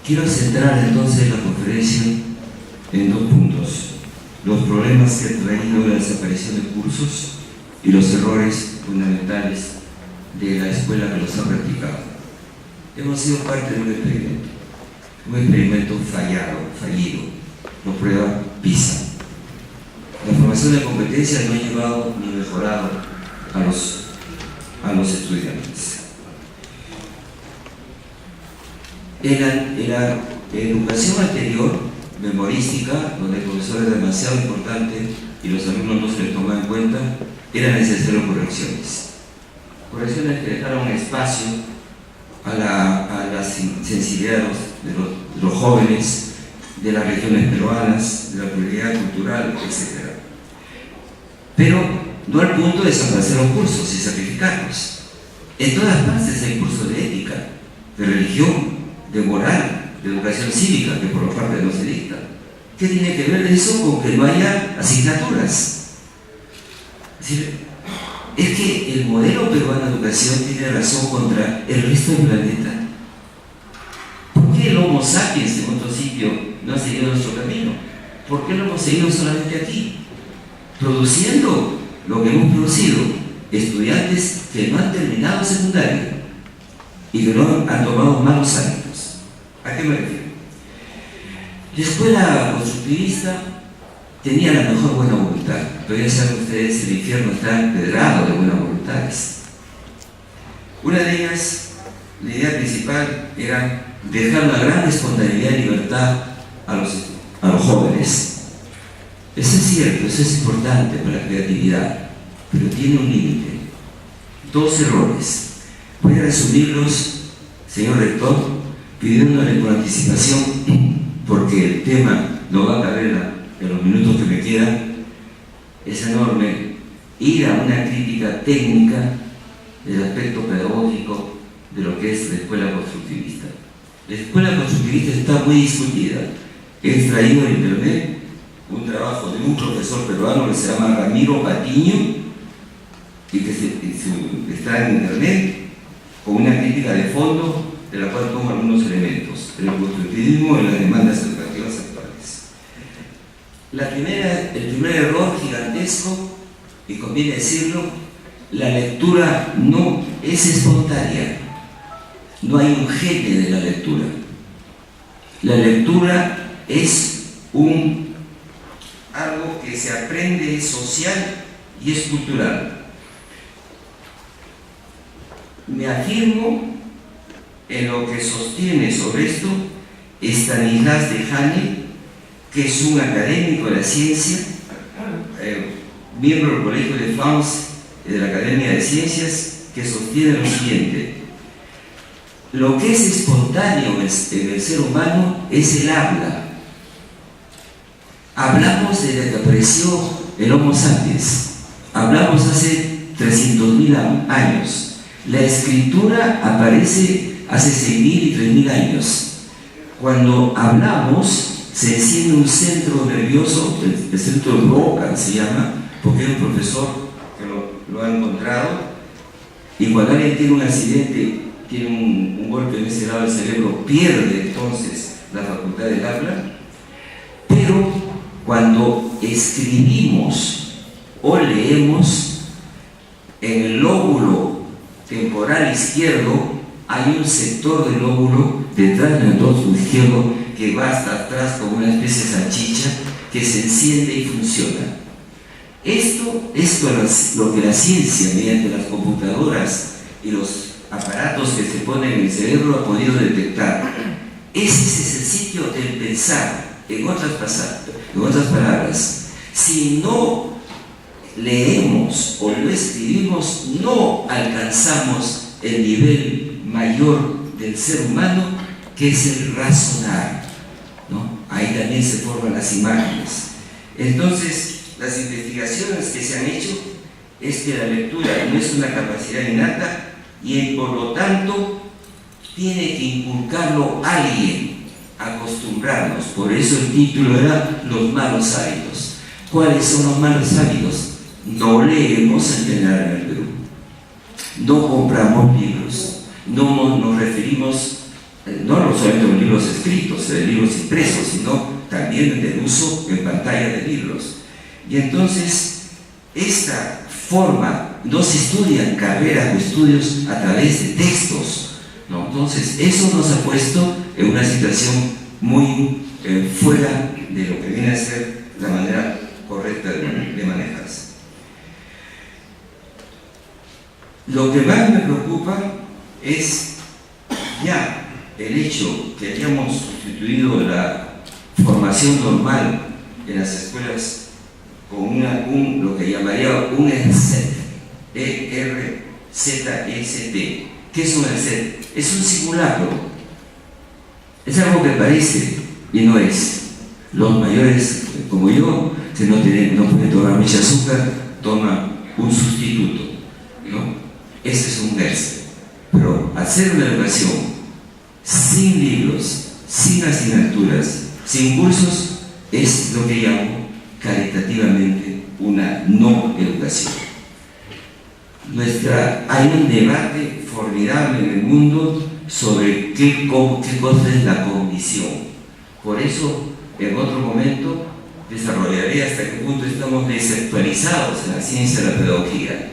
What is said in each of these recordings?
Quiero centrar entonces la conferencia en 2 puntos: los problemas que ha traído la desaparición de cursos y los errores fundamentales de la escuela que los ha practicado. Hemos sido parte de un experimento fallido, lo prueba PISA. La formación de competencias no ha llevado ni mejorado a los estudiantes. En la educación anterior, memorística, donde el profesor es demasiado importante y los alumnos no se les toman en cuenta, era necesario correcciones que dejaron espacio a la sensibilidad de los jóvenes, de las regiones peruanas, de la pluralidad cultural, etc. Pero no al punto de desaparecer los cursos y sacrificarlos. En todas partes hay cursos de ética, de religión, de moral, de educación cívica, que por otra parte no se dicta. ¿Qué tiene que ver eso con que no haya asignaturas? Es decir, es que el modelo peruano de educación tiene razón contra el resto del planeta. ¿Por qué el Homo sapiens en otro sitio no ha seguido nuestro camino? ¿Por qué lo hemos seguido solamente aquí? Produciendo lo que hemos producido, estudiantes que no han terminado secundaria y que no han tomado malos hábitos. ¿A qué me refiero? La escuela constructivista tenía la mejor buena voluntad, pero ya saben ustedes, el infierno está empedrado de buenas voluntades. Una de ellas, la idea principal, era dejar una gran espontaneidad y libertad a los jóvenes. Eso es cierto, eso es importante para la creatividad, pero tiene un límite. 2 errores. Voy a resumirlos, señor rector, pidiéndole con anticipación, porque el tema no va a caber en los minutos que me quedan. Es enorme ir a una crítica técnica del aspecto pedagógico de lo que es la escuela constructivista. La escuela constructivista está muy discutida. He extraído en internet un trabajo de un profesor peruano que se llama Ramiro Patiño y que está en internet con una crítica de fondo de la cual toma algunos elementos, el constructivismo y las demandas educativas actuales. El primer error gigantesco, y conviene decirlo, la lectura no es espontánea, no hay un gene de la lectura. La lectura es algo que se aprende, es social y es cultural. Me afirmo en lo que sostiene sobre esto Stanislas Dehaene, que es un académico de la ciencia, miembro del Colegio de France de la Academia de Ciencias, que sostiene lo siguiente: lo que es espontáneo en el ser humano es el habla. Hablamos desde que apareció el Homo sapiens, hablamos hace 300.000 años. La escritura aparece hace 6.000 y 3.000 años. Cuando hablamos, se enciende un centro nervioso, el centro de Broca se llama, porque hay un profesor que lo ha encontrado, y cuando alguien tiene un accidente, tiene un golpe en ese lado del cerebro, pierde entonces la facultad del habla. Pero cuando escribimos o leemos, en el lóbulo temporal izquierdo hay un sector del lóbulo detrás del tronco izquierdo que va hasta atrás como una especie de salchicha que se enciende y funciona. Esto es lo que la ciencia, mediante las computadoras y los aparatos que se ponen en el cerebro, ha podido detectar. Ese es el sitio del pensar. En otras palabras, si no leemos o lo escribimos, no alcanzamos el nivel mayor del ser humano, que es el razonar, ¿no? Ahí también se forman las imágenes. Entonces, las investigaciones que se han hecho es que la lectura no es una capacidad innata y por lo tanto tiene que inculcarlo alguien, acostumbrarnos. Por eso el título era Los malos hábitos. ¿Cuáles son los malos hábitos? No leemos en general en el Perú, no compramos libros, no nos referimos no solamente los libros escritos, libros impresos, sino también del uso en pantalla de libros. Y entonces, esta forma, no se estudian carreras o estudios a través de textos, ¿no? Entonces, eso nos ha puesto en una situación muy fuera de lo que viene a ser la manera correcta de manejarse. Lo que más me preocupa es ya el hecho que hayamos sustituido la formación normal en las escuelas con lo que llamaría un ERCET, E-R-Z-S-T. ¿Qué es un ERCET? Es un simulacro. Es algo que parece y no es. Los mayores, como yo, que no pueden tomar mucha azúcar, toman un sustituto, ¿no? Ese es un ERCET. Pero hacer una educación sin libros, sin asignaturas, sin cursos, es lo que llamo caritativamente una no educación. Hay un debate formidable en el mundo sobre qué cosa es la cognición. Por eso, en otro momento, desarrollaré hasta qué punto estamos desactualizados en la ciencia de la pedagogía.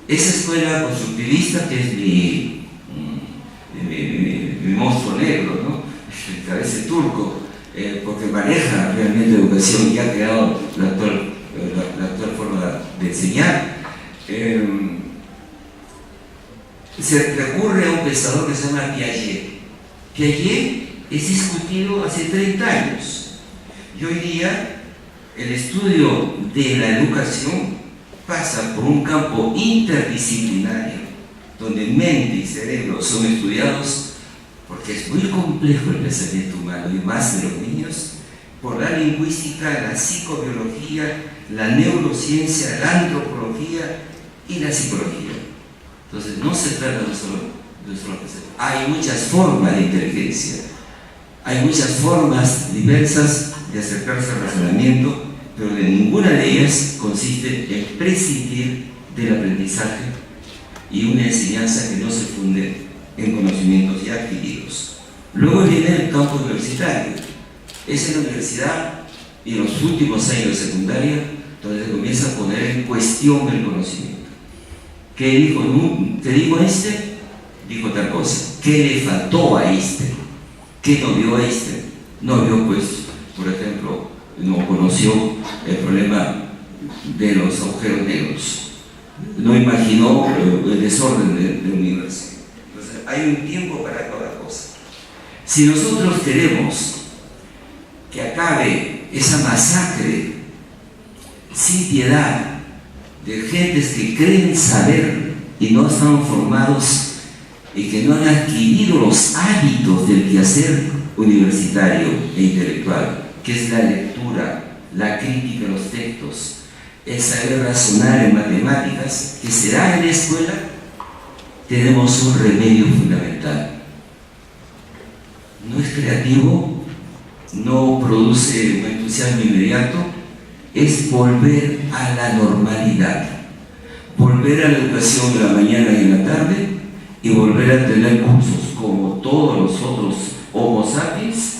Esa escuela constructivista, que es mi monstruo negro, ¿no? El cabeza turco, porque maneja realmente educación y ha creado la actual forma de enseñar, se recurre a un pensador que se llama Piaget. Piaget es discutido hace 30 años y hoy día el estudio de la educación pasa por un campo interdisciplinario donde mente y cerebro son estudiados, porque es muy complejo el pensamiento humano y más de los niños, por la lingüística, la psicobiología, la neurociencia, la antropología y la psicología. Entonces no se trata de solo pensar. Hay muchas formas de inteligencia, hay muchas formas diversas de acercarse al razonamiento, pero de ninguna de ellas consiste en prescindir del aprendizaje y una enseñanza que no se funde en conocimientos ya adquiridos. Luego viene el campo universitario. Es en la universidad y en los últimos años de secundaria donde se comienza a poner en cuestión el conocimiento. ¿Qué dijo Einstein? Dijo tal cosa. ¿Qué le faltó a Einstein? ¿Qué no vio Einstein? No vio, pues, por ejemplo, no conoció el problema de los agujeros negros. No imaginó el desorden del universo. Entonces, hay un tiempo para cada cosa. Si nosotros queremos que acabe esa masacre sin piedad de gentes que creen saber y no están formados y que no han adquirido los hábitos del quehacer universitario e intelectual, que es la lectura, la crítica de los textos, el saber razonar en matemáticas, que será en la escuela, tenemos un remedio fundamental. No es creativo, no produce un entusiasmo inmediato, es volver a la normalidad, volver a la educación de la mañana y en la tarde y volver a tener cursos como todos los otros Homo sapiens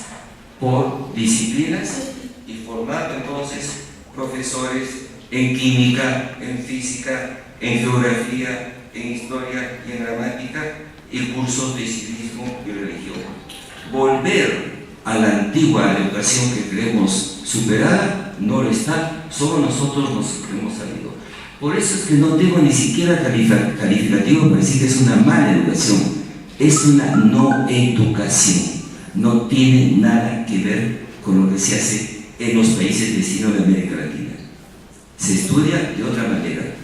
por disciplinas y formando entonces profesores en química, en física, en geografía, en historia y en gramática y cursos de civismo y religión. Volver a la antigua educación que creemos superada no lo está, solo nosotros nos hemos salido. Por eso es que no tengo ni siquiera calificativo para decir que es una mala educación, es una no educación, no tiene nada que ver con lo que se hace en los países vecinos de América Latina. Se estudia de otra manera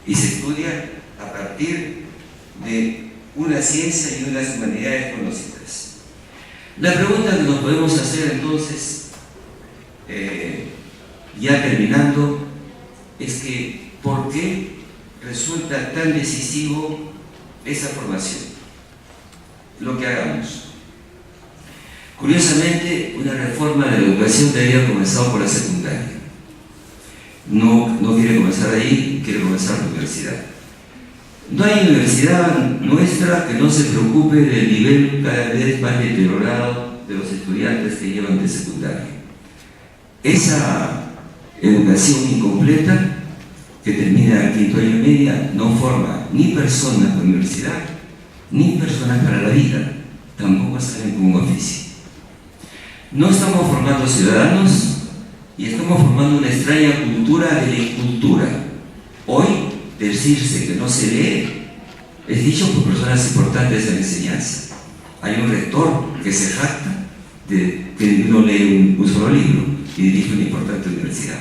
y se estudia a partir de una ciencia y unas humanidades conocidas. La pregunta que nos podemos hacer entonces, ya terminando, es que ¿por qué resulta tan decisivo esa formación? Lo que hagamos. Curiosamente, una reforma de la educación debería haber comenzado por la secundaria. No quiere comenzar ahí, quiere comenzar por la universidad. No hay universidad nuestra que no se preocupe del nivel cada vez más deteriorado de los estudiantes que llevan de secundaria. Esa educación incompleta que termina el quinto año y media no forma ni personas para la universidad, ni personas para la vida, tampoco salen con un oficio. No estamos formando ciudadanos y estamos formando una extraña cultura de la incultura. Hoy, decirse que no se lee es dicho por personas importantes de la enseñanza. Hay un rector que se jacta de que no lee un solo libro y dirige una importante universidad.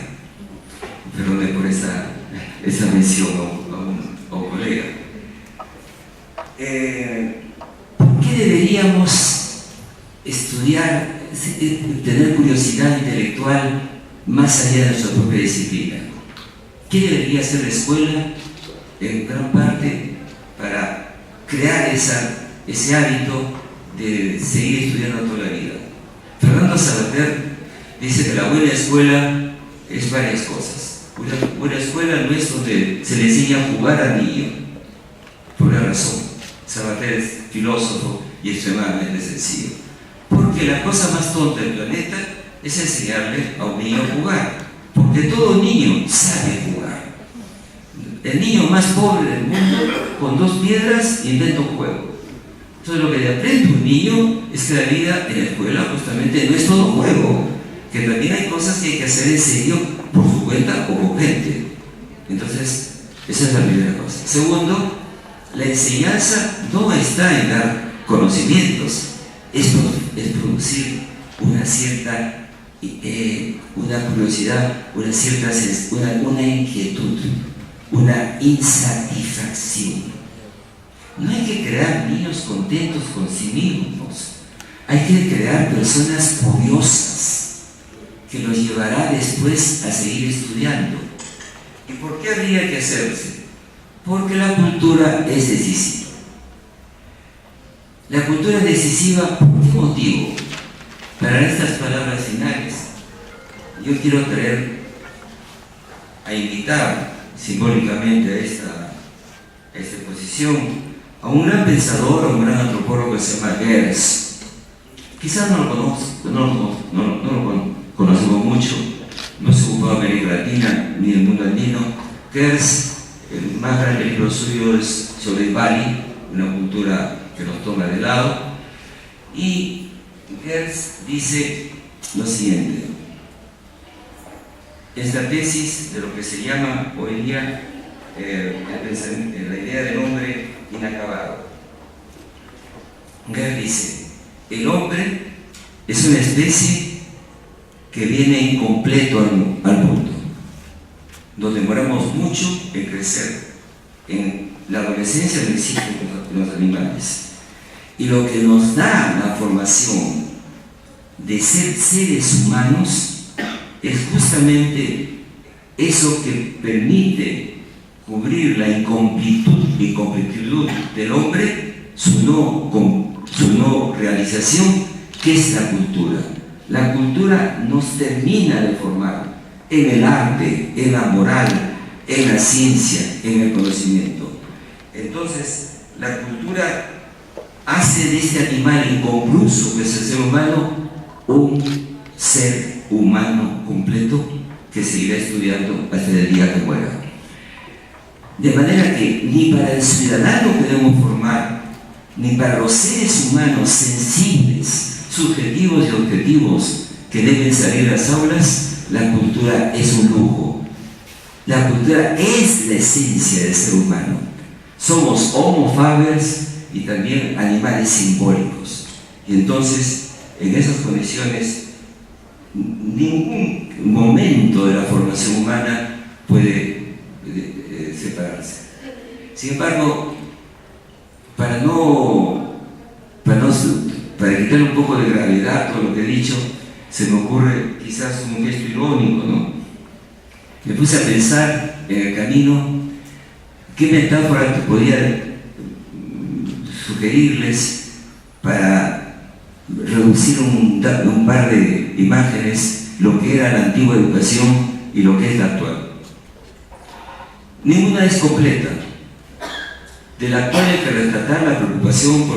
Perdone por esa mención a un colega. ¿Por qué deberíamos estudiar, tener curiosidad intelectual más allá de nuestra propia disciplina? ¿Qué debería hacer la escuela en gran parte para crear ese hábito de seguir estudiando toda la vida? Fernando Savater dice que la buena escuela es varias cosas. Una buena escuela no es donde se le enseña a jugar al niño, por una razón. Savater es filósofo y extremadamente sencillo. Porque la cosa más tonta del planeta es enseñarle a un niño a jugar. Porque todo niño sabe jugar. El niño más pobre del mundo, con 2 piedras, inventa un juego. Entonces lo que le aprende un niño es que la vida en la escuela justamente no es todo juego, que también hay cosas que hay que hacer en serio por su cuenta o con gente. Entonces, esa es la primera cosa. Segundo, la enseñanza no está en dar conocimientos, es producir una cierta una curiosidad, una inquietud, una insatisfacción. No hay que crear niños contentos con sí mismos, hay que crear personas curiosas que los llevará después a seguir estudiando. ¿Y por qué habría que hacerse? Porque la cultura es decisiva. La cultura es decisiva, ¿por qué motivo? Para estas palabras finales, yo quiero invitar simbólicamente a esta exposición a un gran pensador, a un gran antropólogo que se llama Geertz. Quizás no lo conocemos mucho, no se ocupó de América Latina ni del mundo andino. Geertz, el más grande libro suyo es sobre Bali, una cultura que nos toma de lado, y Geertz dice lo siguiente: esta tesis de lo que se llama hoy día la idea del hombre inacabado. Geertz dice: el hombre es una especie que viene incompleto al mundo. Nos demoramos mucho en crecer. En la adolescencia no existen los animales. Y lo que nos da la formación de ser seres humanos es justamente eso que permite cubrir la incompletud del hombre, su no realización, que es la cultura. La cultura nos termina de formar en el arte, en la moral, en la ciencia, en el conocimiento. Entonces, la cultura hace de este animal inconcluso que es el ser humano un ser humano completo que seguirá estudiando hasta el día que muera. De manera que ni para el ciudadano podemos formar, ni para los seres humanos sensibles, subjetivos y objetivos que deben salir a las aulas, la cultura es un lujo. La cultura es la esencia del ser humano. Somos homo faber y también animales simbólicos. Y entonces, en esas condiciones, ningún momento de la formación humana puede separarse. Sin embargo, para quitarle un poco de gravedad a todo lo que he dicho, se me ocurre quizás un gesto irónico, ¿no? Me puse a pensar en el camino qué metáfora podía sugerirles para reducir un par de imágenes lo que era la antigua educación y lo que es la actual. Ninguna es completa. De la actual hay que rescatar la preocupación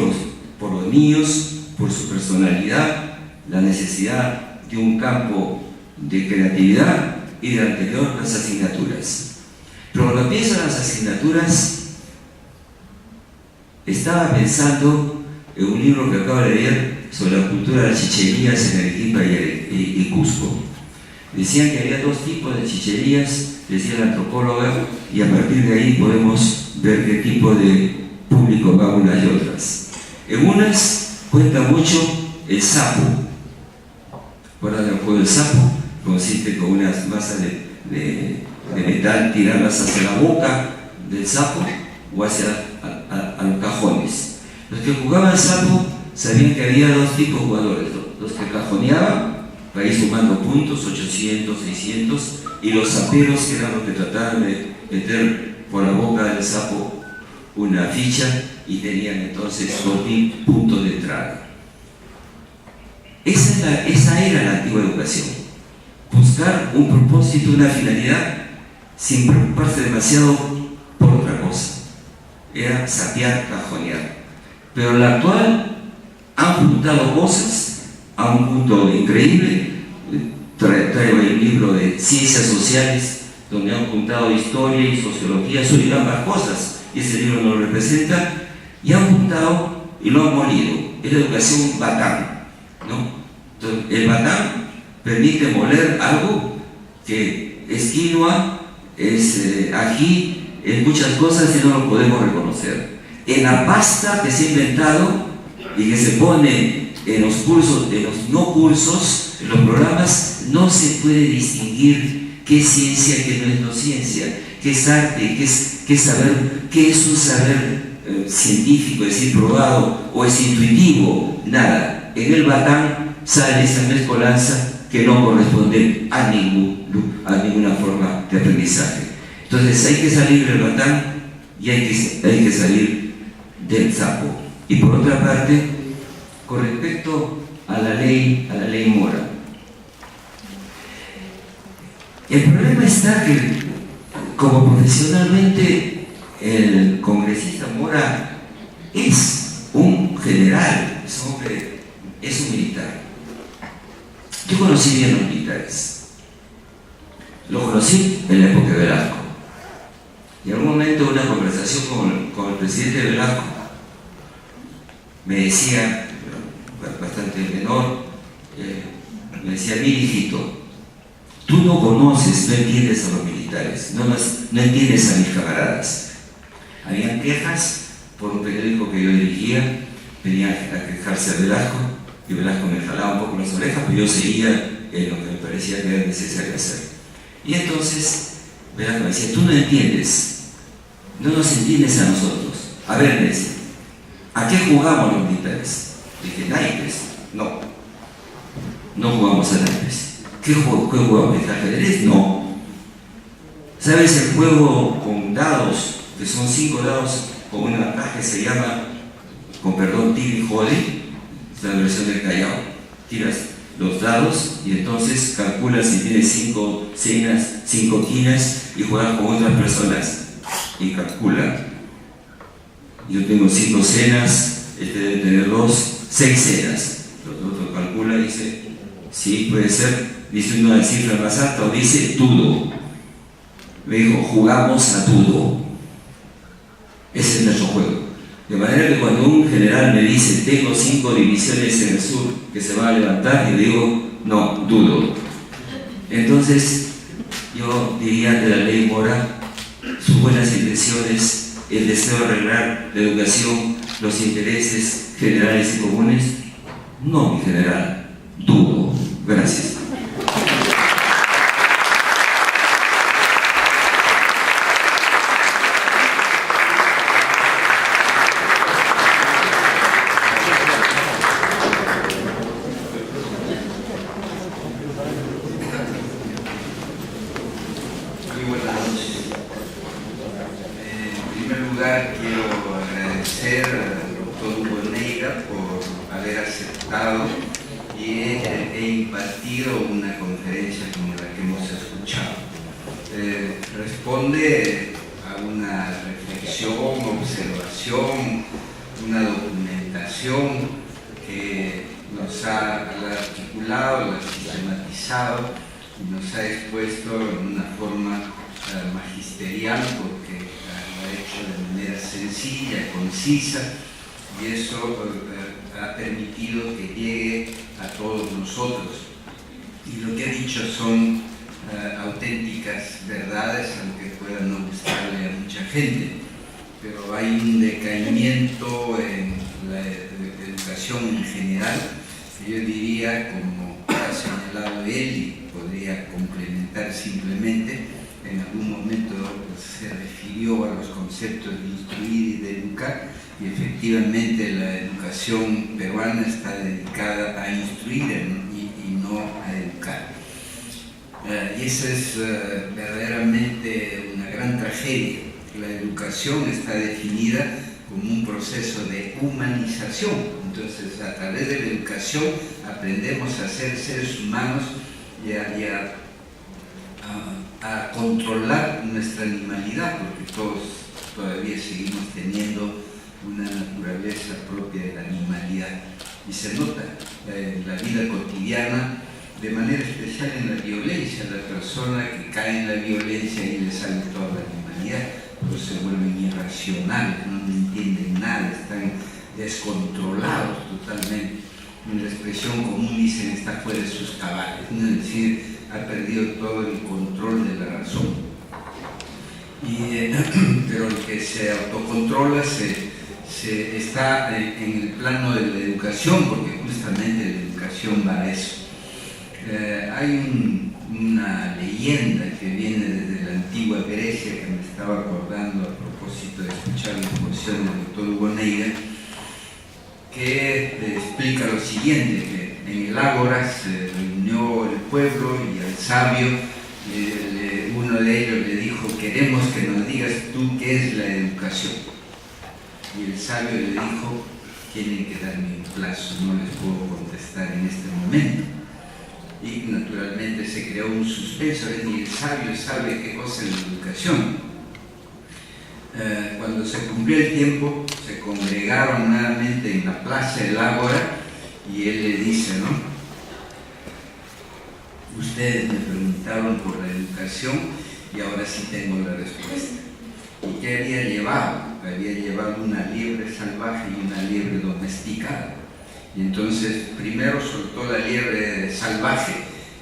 por los niños, por su personalidad, la necesidad de un campo de creatividad y de anterior las asignaturas. Pero cuando pienso en las asignaturas, estaba pensando en un libro que acabo de leer sobre la cultura de las chicherías en Arequipa y Cusco. Decían que había dos tipos de chicherías, decía la antropóloga, y a partir de ahí podemos ver qué tipo de público va unas y otras. En unas cuenta mucho el sapo. ¿Recuerdan el juego del sapo? Consiste con unas masas de metal, tirarlas hacia la boca del sapo o hacia a los cajones. Los que jugaban sapo sabían que había dos tipos de jugadores: los que cajoneaban para ir sumando puntos, 800, 600, y los saperos, que eran los que trataban de meter por la boca del sapo una ficha y tenían entonces 2000 puntos de entrada. Esa era la antigua educación: buscar un propósito, una finalidad, sin preocuparse demasiado por otra cosa. Era sapear, cajonear. Pero la actual han juntado cosas a un punto increíble. Traigo el libro de Ciencias Sociales, donde han juntado historia y sociología, son ambas cosas, y ese libro nos lo representa, y han juntado y lo han molido. Es la educación batán, ¿no? Entonces, el batán permite moler algo que es quinoa, es ají, es muchas cosas y no lo podemos reconocer. En la pasta que se ha inventado y que se pone en los cursos, en los no cursos, en los programas, no se puede distinguir qué es ciencia, qué no es no ciencia, qué es arte, qué es saber, qué es un saber científico, es decir, probado o es intuitivo. Nada. En el batán sale esa mezcolanza que no corresponde a ninguna forma de aprendizaje. Entonces hay que salir del batán y hay que salir del sapo. Y por otra parte, con respecto a la ley Mora, el problema está que, como profesionalmente, el congresista Mora es un general, es un militar. Yo conocí bien a los militares. Lo conocí en la época de Velasco. Y en algún momento, una conversación con el presidente Velasco, me decía, bastante menor, me decía: mira, hijito, tú no conoces, no entiendes a los militares, no entiendes a mis camaradas. Habían quejas por un periódico que yo dirigía, venían a quejarse a Velasco, y Velasco me jalaba un poco las orejas, pero yo seguía en lo que me parecía que era necesario hacer. Y entonces Velasco me decía: tú no entiendes, no nos entiendes a nosotros. A ver, me decía, ¿a qué jugamos los militares? Dije: naipes. No jugamos a naipes. ¿Qué jugamos? ¿El ajedrez? No. ¿Sabes el juego con dados? Que son 5 dados con una caja que se llama, con perdón, tira y jode. Es la versión del Callao. Tiras los dados y entonces calculas si tienes 5 cenas, 5 quinas, y juegas con otras personas. Y calcula. Yo tengo 5 cenas, este debe tener 6 cenas. El otro calcula y dice: sí, puede ser. Dice una cifra más alta o dice tudo. Me dijo: jugamos a tudo. Ese es nuestro juego. De manera que cuando un general me dice: tengo 5 divisiones en el sur que se van a levantar, yo digo: no, dudo. Entonces, yo diría que la ley Mora, sus buenas intenciones, el deseo de arreglar la educación, los intereses generales y comunes, no, mi general, dudo. Gracias. Quiero agradecer al doctor Hugo Neira por haber aceptado y he impartido una conferencia como la que hemos escuchado. Responde a una reflexión, observación, una documentación que nos ha articulado, la ha sistematizado y nos ha expuesto en una forma magisterial, porque lo ha hecho de manera sencilla, concisa, y eso ha permitido que llegue a todos nosotros. Y lo que ha dicho son auténticas verdades, aunque puedan no gustarle a mucha gente, pero hay un decaimiento en la educación en general. Yo diría, como ha señalado él, y podría complementar simplemente, en algún momento se refirió a los conceptos de instruir y de educar, y efectivamente la educación peruana está dedicada a instruir y no a educar. Y esa es verdaderamente una gran tragedia. La educación está definida como un proceso de humanización. Entonces, a través de la educación aprendemos a ser seres humanos y a controlar nuestra animalidad, porque todos todavía seguimos teniendo una naturaleza propia de la animalidad. Y se nota en la vida cotidiana, de manera especial en la violencia. La persona que cae en la violencia y le sale toda la animalidad, pues se vuelven irracionales, no entienden nada, están descontrolados totalmente. En la expresión común dicen está fuera de sus cabales, es decir, ha perdido todo el control de la razón. Pero el que se autocontrola está en el plano de la educación, porque justamente la educación va a eso. Hay una leyenda que viene desde la antigua Grecia, que me estaba acordando a propósito de escuchar la exposición del doctor Hugo Neiga, que explica lo siguiente, que en el ágora se reunió el pueblo y al sabio, uno de ellos le dijo: queremos que nos digas tú qué es la educación. Y el sabio le dijo: tienen que darme un plazo, no les puedo contestar en este momento. Y naturalmente se creó un suspenso, y el sabio sabe qué cosa es la educación. Cuando se cumplió el tiempo, se congregaron nuevamente en la plaza del ágora y él le dice, ¿no? Ustedes me preguntaron por la educación y ahora sí tengo la respuesta. ¿Y qué había llevado? Había llevado una liebre salvaje y una liebre domesticada. Y entonces primero soltó la liebre salvaje,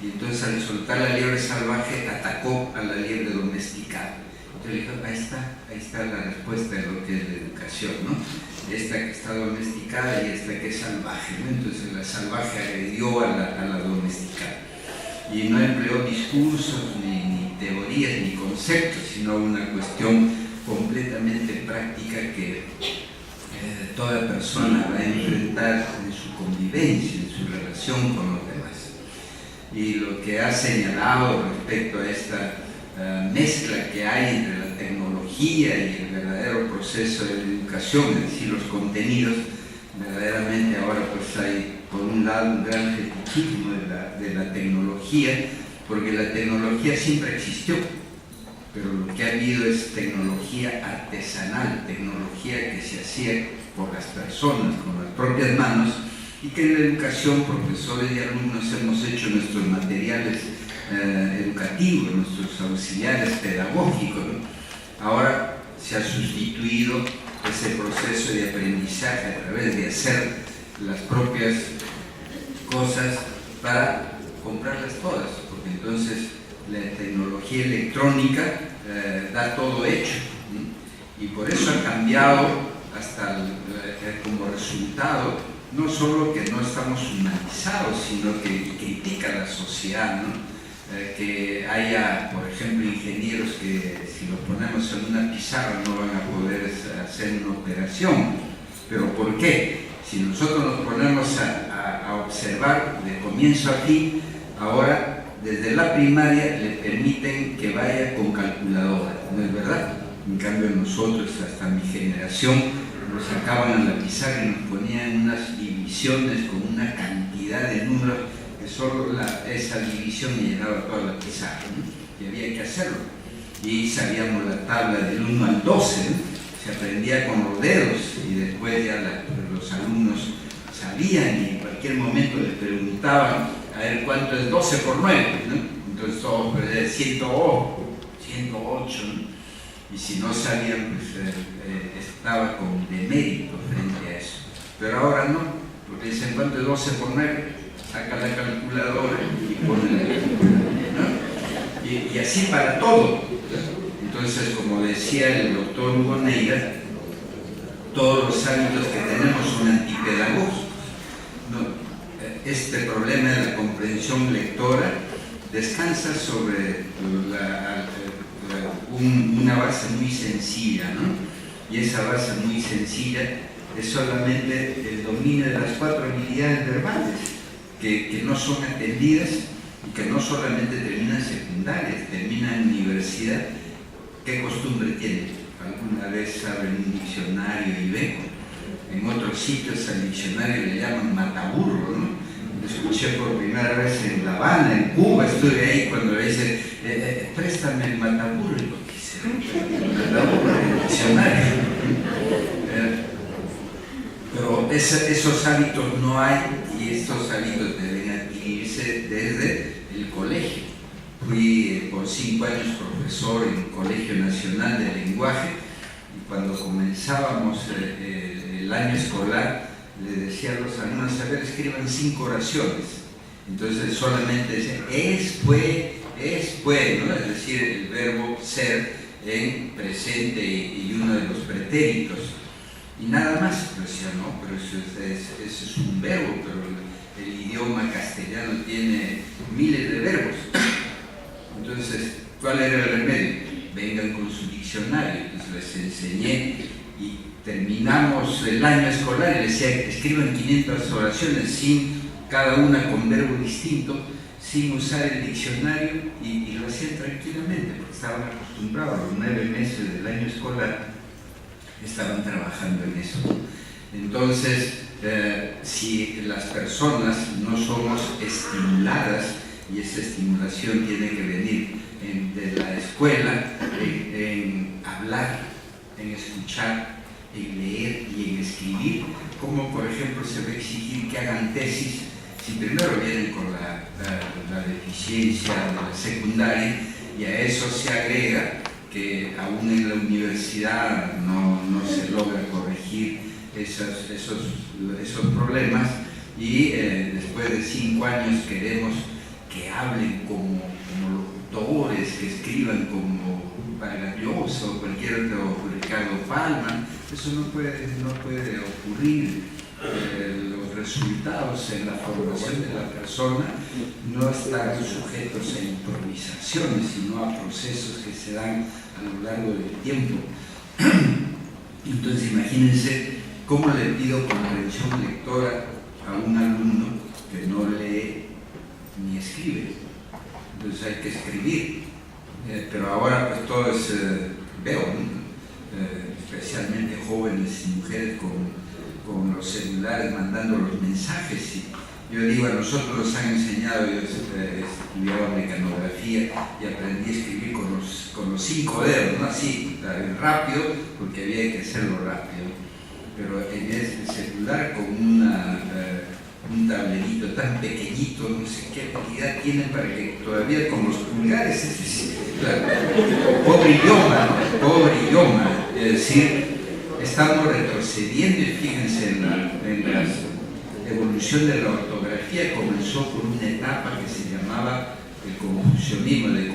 y entonces al soltar la liebre salvaje atacó a la liebre domesticada. Entonces le dijo: ahí está la respuesta de lo que es la educación, ¿no? Esta que está domesticada y esta que es salvaje, ¿no? Entonces la salvaje agredió a la domesticada. Y no empleó discursos, ni teorías, ni conceptos, sino una cuestión completamente práctica que toda persona va a enfrentar en su convivencia, en su relación con los demás. Y lo que ha señalado respecto a esta mezcla que hay entre la tecnología y el verdadero proceso de la educación, es decir, los contenidos, verdaderamente ahora pues hay por un lado un gran fetichismo de la tecnología, porque la tecnología siempre existió, pero lo que ha habido es tecnología artesanal, tecnología que se hacía por las personas, con las propias manos, y que en la educación, profesores y alumnos, hemos hecho nuestros materiales educativos, nuestros auxiliares pedagógicos, ¿no? Ahora se ha sustituido ese proceso de aprendizaje a través de hacer las propias cosas para comprarlas todas, porque entonces la tecnología electrónica da todo hecho, ¿no? Y por eso ha cambiado hasta como resultado, no solo que no estamos humanizados, sino que critica a la sociedad, ¿no? Que haya, por ejemplo, ingenieros que si los ponemos en una pizarra no van a poder hacer una operación. ¿Pero por qué? Si nosotros nos ponemos a observar de comienzo a fin, ahora desde la primaria le permiten que vaya con calculadora, ¿no es verdad? En cambio nosotros, hasta mi generación, nos sacaban a la pizarra y nos ponían unas divisiones con una cantidad de números que solo esa división llenaba toda la pizarra, ¿no? Y había que hacerlo. y sabíamos la tabla del 1 al 12, ¿no? Se aprendía con los dedos y después ya los alumnos sabían y en cualquier momento les preguntaban a ver cuánto es 12 por 9, ¿no? Entonces todos pues, 108, ¿no? Y si no sabían, pues estaba con demérito frente a eso. Pero ahora no, porque dicen cuánto es 12 por 9, saca la calculadora y pone la calculadora, ¿no? Y así para todo. Entonces, como decía el doctor Hugo Neira, todos los hábitos que tenemos son antipedagógicos, ¿no? Este problema de la comprensión lectora descansa sobre una base muy sencilla, ¿no? Y esa base muy sencilla es solamente el dominio de las 4 habilidades verbales que no son atendidas y que no solamente terminan secundarias, terminan en universidad. ¿Qué costumbre tienen? Alguna vez abren un diccionario y ven, en otros sitios al diccionario le llaman mataburro, ¿no? Lo escuché por primera vez en La Habana, en Cuba, estuve ahí cuando le dicen, préstame el mataburro, y lo quise, el mataburro en el diccionario. Pero esos hábitos no hay y estos hábitos deben adquirirse desde el colegio. Fui por 5 años profesor en el Colegio Nacional de Lenguaje y cuando comenzábamos el año escolar le decía a los alumnos, a ver, escriban 5 oraciones. Entonces solamente decía, es, fue, ¿no? Es decir, el verbo ser en presente y uno de los pretéritos. Y nada más, yo decía, no, pero eso es un verbo, pero el idioma castellano tiene miles de verbos. Entonces, ¿cuál era el remedio? Vengan con su diccionario. Entonces les enseñé y terminamos el año escolar y les decía, escriban 500 oraciones, cada una con verbo distinto, sin usar el diccionario y lo hacían tranquilamente, porque estaban acostumbrados. Los 9 meses del año escolar estaban trabajando en eso. Entonces, si las personas no somos estimuladas, y esa estimulación tiene que venir de la escuela, en hablar, en escuchar, en leer y en escribir, como por ejemplo se va a exigir que hagan tesis si primero vienen con la deficiencia de la secundaria y a eso se agrega que aún en la universidad no se logra corregir esos problemas y después de 5 años queremos que hablen como locutores, que escriban como Vargas Llosa o cualquier otro, Ricardo Palma. Eso no puede ocurrir. Los resultados en la formación de la persona no están sujetos a improvisaciones, sino a procesos que se dan a lo largo del tiempo. Entonces imagínense cómo le pido comprensión lectora a un alumno que no lee ni escribe. Entonces hay que escribir, pero ahora pues todo es, veo, especialmente jóvenes y mujeres con los celulares mandando los mensajes. Y yo digo, a nosotros nos han enseñado, yo estudiaba mecanografía y aprendí a escribir con los 5 dedos, ¿no? Así, rápido, porque había que hacerlo rápido. Pero en el celular con un tablerito tan pequeñito, no sé qué habilidad tienen para que todavía con los pulgares, claro, pobre idioma, es decir, estamos retrocediendo y fíjense en la evolución de la ortografía comenzó por una etapa que se llamaba el confusionismo, de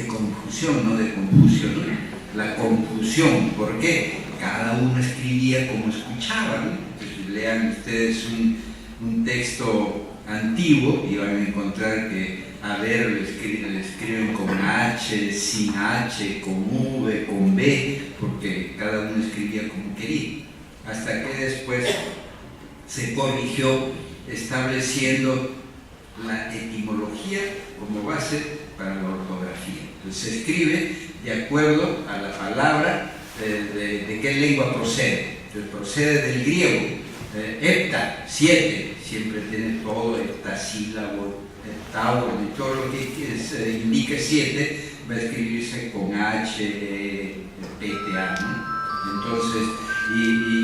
confusión, no de Confucio, ¿no? La confusión, ¿por qué? Cada uno escribía como escuchaba, ¿no? Entonces, lean ustedes un texto antiguo y van a encontrar que a ver lo escriben con H, sin H, con V, con B, porque cada uno escribía como quería, hasta que después se corrigió estableciendo la etimología como base para la ortografía. Entonces se escribe de acuerdo a la palabra de qué lengua procede. Entonces procede del griego, hepta, 7, siempre tiene todo, heptasílabo, heptauro, y todo lo que indique 7 va a escribirse con H, PTA, ¿no? Entonces, y